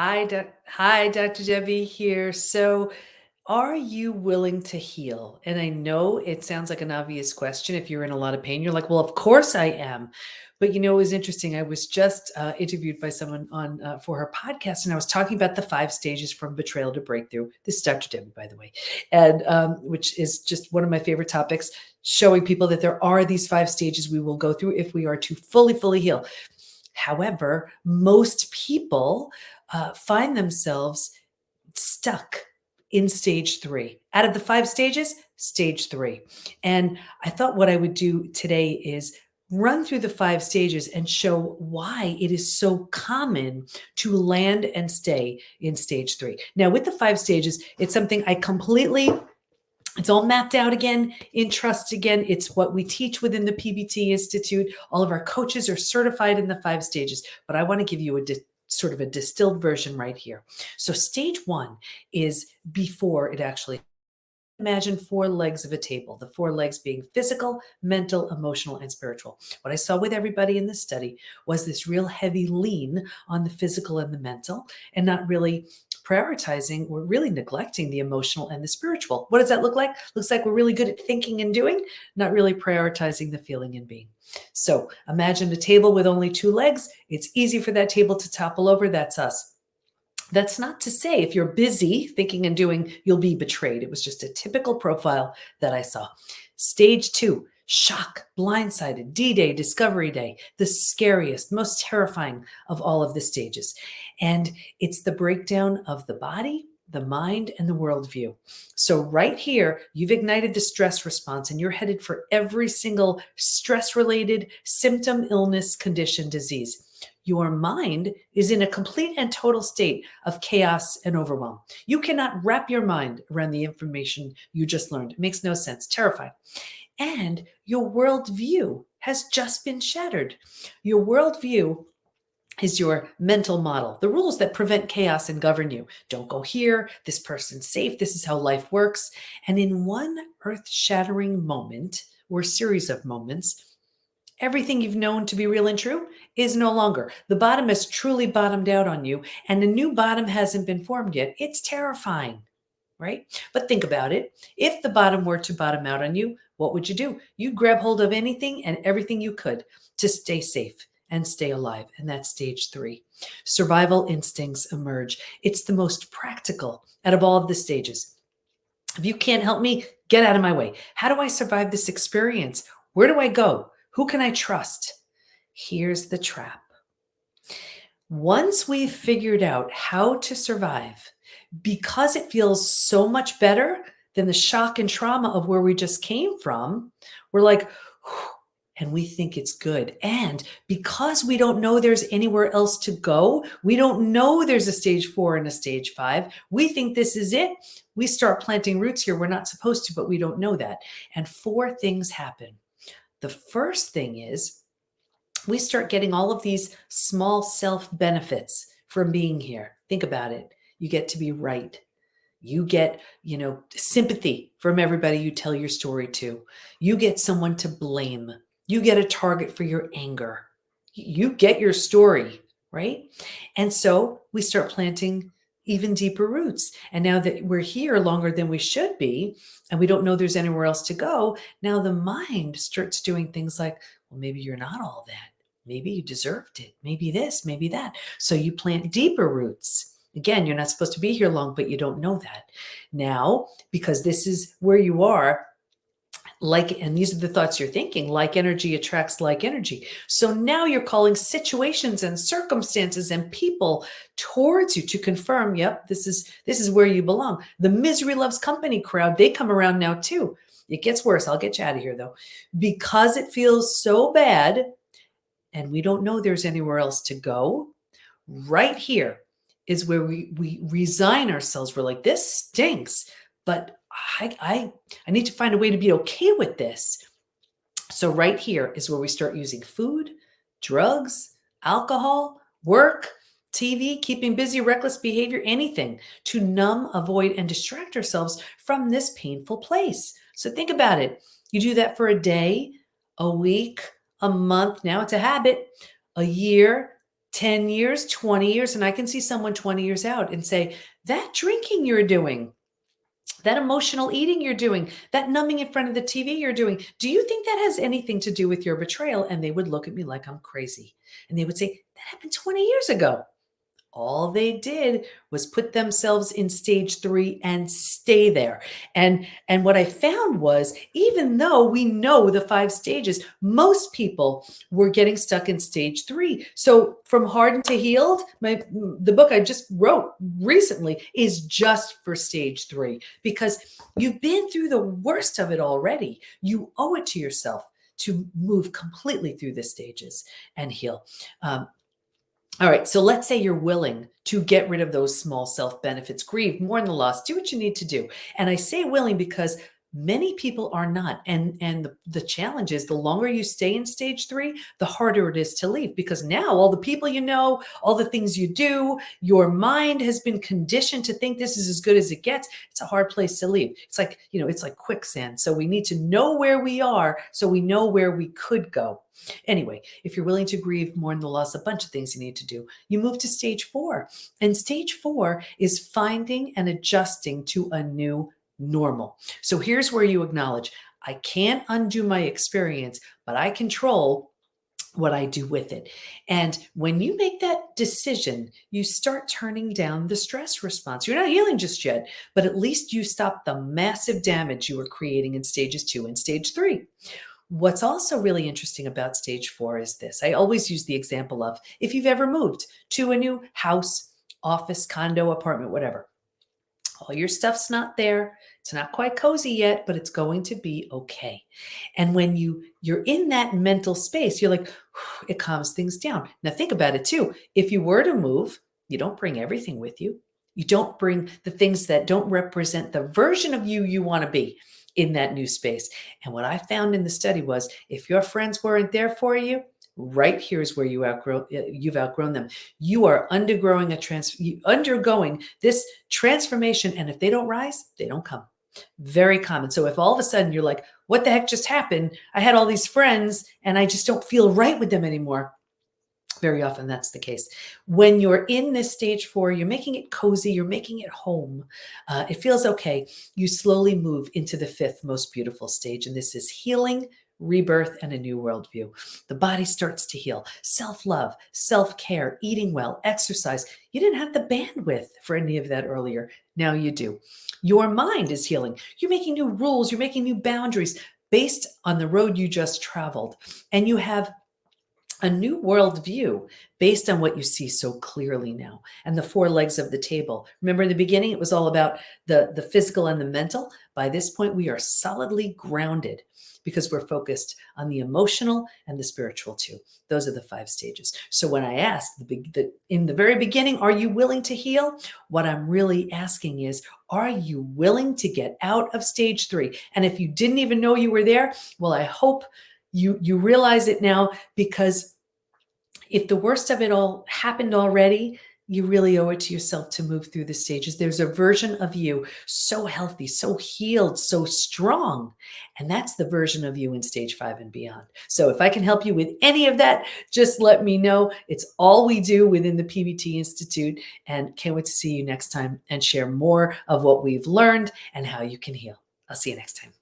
Hi, Dr. Debbie here. So, are you willing to heal? And I know it sounds like an obvious question. If you're in a lot of pain, you're like, well, of course I am. But it was interesting. I was just interviewed by someone on for her podcast, and I was talking about the 5 stages from betrayal to breakthrough. This is Dr. Debbie, by the way, and which is just one of my favorite topics, showing people that there are these 5 stages we will go through if we are to fully heal. However, most people find themselves stuck in stage 3. Out of the 5 stages, stage 3. And I thought what I would do today is run through the 5 stages and show why it is so common to land and stay in stage 3. Now, with the 5 stages, it's something it's all mapped out again in trust again. It's what we teach within the PBT Institute. All of our coaches are certified in the 5 stages, but I want to give you sort of a distilled version right here. So stage 1 is before it actually. Imagine 4 legs of a table, the 4 legs being physical, mental, emotional, and spiritual. What I saw with everybody in this study was this real heavy lean on the physical and the mental, and not really prioritizing or really neglecting the emotional and the spiritual. What does that look like? Looks like we're really good at thinking and doing, not really prioritizing the feeling and being. So imagine a table with only 2 legs. It's easy for that table to topple over. That's us. That's not to say if you're busy thinking and doing, you'll be betrayed. It was just a typical profile that I saw. Stage 2, shock, blindsided, D-Day, Discovery Day, the scariest, most terrifying of all of the stages. And it's the breakdown of the body, the mind, and the worldview. So right here, you've ignited the stress response and you're headed for every single stress-related symptom, illness, condition, disease. Your mind is in a complete and total state of chaos and overwhelm. You cannot wrap your mind around the information you just learned. It makes no sense, terrifying. And your worldview has just been shattered. Your worldview is your mental model, the rules that prevent chaos and govern you. Don't go here. This person's safe. This is how life works. And in one earth shattering moment or series of moments, everything you've known to be real and true is no longer. The bottom has truly bottomed out on you, and the new bottom hasn't been formed yet. It's terrifying, right? But think about it. If the bottom were to bottom out on you, what would you do? You'd grab hold of anything and everything you could to stay safe and stay alive. And that's stage 3. Survival instincts emerge. It's the most practical out of all of the stages. If you can't help me, get out of my way. How do I survive this experience? Where do I go? Who can I trust? Here's the trap. Once we've figured out how to survive, because it feels so much better than the shock and trauma of where we just came from, we're like, and we think it's good. And because we don't know there's anywhere else to go, we don't know there's a stage 4 and a stage 5, we think this is it. We start planting roots here. We're not supposed to, but we don't know that. And 4 things happen. The first thing is we start getting all of these small self benefits from being here. Think about it. You get to be right. You get, sympathy from everybody you tell your story to. You get someone to blame. You get a target for your anger. You get your story, right? And so we start planting even deeper roots. And now that we're here longer than we should be, and we don't know there's anywhere else to go, now the mind starts doing things like, well, maybe you're not all that. Maybe you deserved it. Maybe this, maybe that. So you plant deeper roots. Again, you're not supposed to be here long, but you don't know that. Now, because this is where you are, and these are the thoughts you're thinking, like energy attracts like energy. So now you're calling situations and circumstances and people towards you to confirm, yep, this is where you belong. The misery loves company crowd, they come around now too. It gets worse. I'll get you out of here though. Because it feels so bad and we don't know there's anywhere else to go, right here is where we resign ourselves. We're like, this stinks, but I need to find a way to be okay with this. So right here is where we start using food, drugs, alcohol, work, TV, keeping busy, reckless behavior, anything to numb, avoid, and distract ourselves from this painful place. So think about it. You do that for a day, a week, a month. Now it's a habit, a year, 10 years, 20 years, and I can see someone 20 years out and say, that drinking you're doing, that emotional eating you're doing, that numbing in front of the TV you're doing, do you think that has anything to do with your betrayal? And they would look at me like I'm crazy. And they would say, that happened 20 years ago. All they did was put themselves in stage 3 and stay there. And what I found was, even though we know the 5 stages, most people were getting stuck in stage 3. So from hardened to healed, the book I just wrote recently is just for stage 3, because you've been through the worst of it already. You owe it to yourself to move completely through the stages and heal. Um, all right, so let's say you're willing to get rid of those small self benefits, grieve, mourn the loss, do what you need to do. And I say willing because many people are not. And the challenge is, the longer you stay in stage 3, the harder it is to leave, because now all the people you know, all the things you do, your mind has been conditioned to think this is as good as it gets. It's a hard place to leave. It's like, it's like quicksand. So we need to know where we are so we know where we could go. Anyway, if you're willing to grieve, mourn the loss, a bunch of things you need to do. You move to stage 4. And stage 4 is finding and adjusting to a new normal. So here's where you acknowledge, I can't undo my experience, but I control what I do with it. And when you make that decision, you start turning down the stress response. You're not healing just yet, but at least you stop the massive damage you were creating in stages 2 and stage 3. What's also really interesting about stage 4 is this. I always use the example of, if you've ever moved to a new house, office, condo, apartment, whatever, all your stuff's not there. It's not quite cozy yet, but it's going to be okay. And when you're in that mental space, you're like, it calms things down. Now think about it too. If you were to move, you don't bring everything with you. You don't bring the things that don't represent the version of you want to be in that new space. And what I found in the study was, if your friends weren't there for you, right here is where you've outgrown them. You are undergoing this transformation, and if they don't rise, they don't come. Very common. So if all of a sudden you're like, what the heck just happened? I had all these friends and I just don't feel right with them anymore. Very often that's the case. When you're in this stage 4, you're making it cozy, you're making it home. It feels okay. You slowly move into the 5th most beautiful stage, and this is healing, rebirth, and a new worldview. The body starts to heal. Self-love, self-care, eating well, exercise. You didn't have the bandwidth for any of that earlier. Now you do. Your mind is healing. You're making new rules, you're making new boundaries based on the road you just traveled. And you have a new worldview based on what you see so clearly now, and the 4 legs of the table. Remember, in the beginning, it was all about the physical and the mental. By this point, we are solidly grounded because we're focused on the emotional and the spiritual too. Those are the 5 stages. So when I asked in the very beginning, are you willing to heal? What I'm really asking is, are you willing to get out of stage 3? And if you didn't even know you were there, well, I hope you realize it now, because if the worst of it all happened already, you really owe it to yourself to move through the stages. There's a version of you so healthy, so healed, so strong. And that's the version of you in stage 5 and beyond. So if I can help you with any of that, just let me know. It's all we do within the PBT Institute. And can't wait to see you next time and share more of what we've learned and how you can heal. I'll see you next time.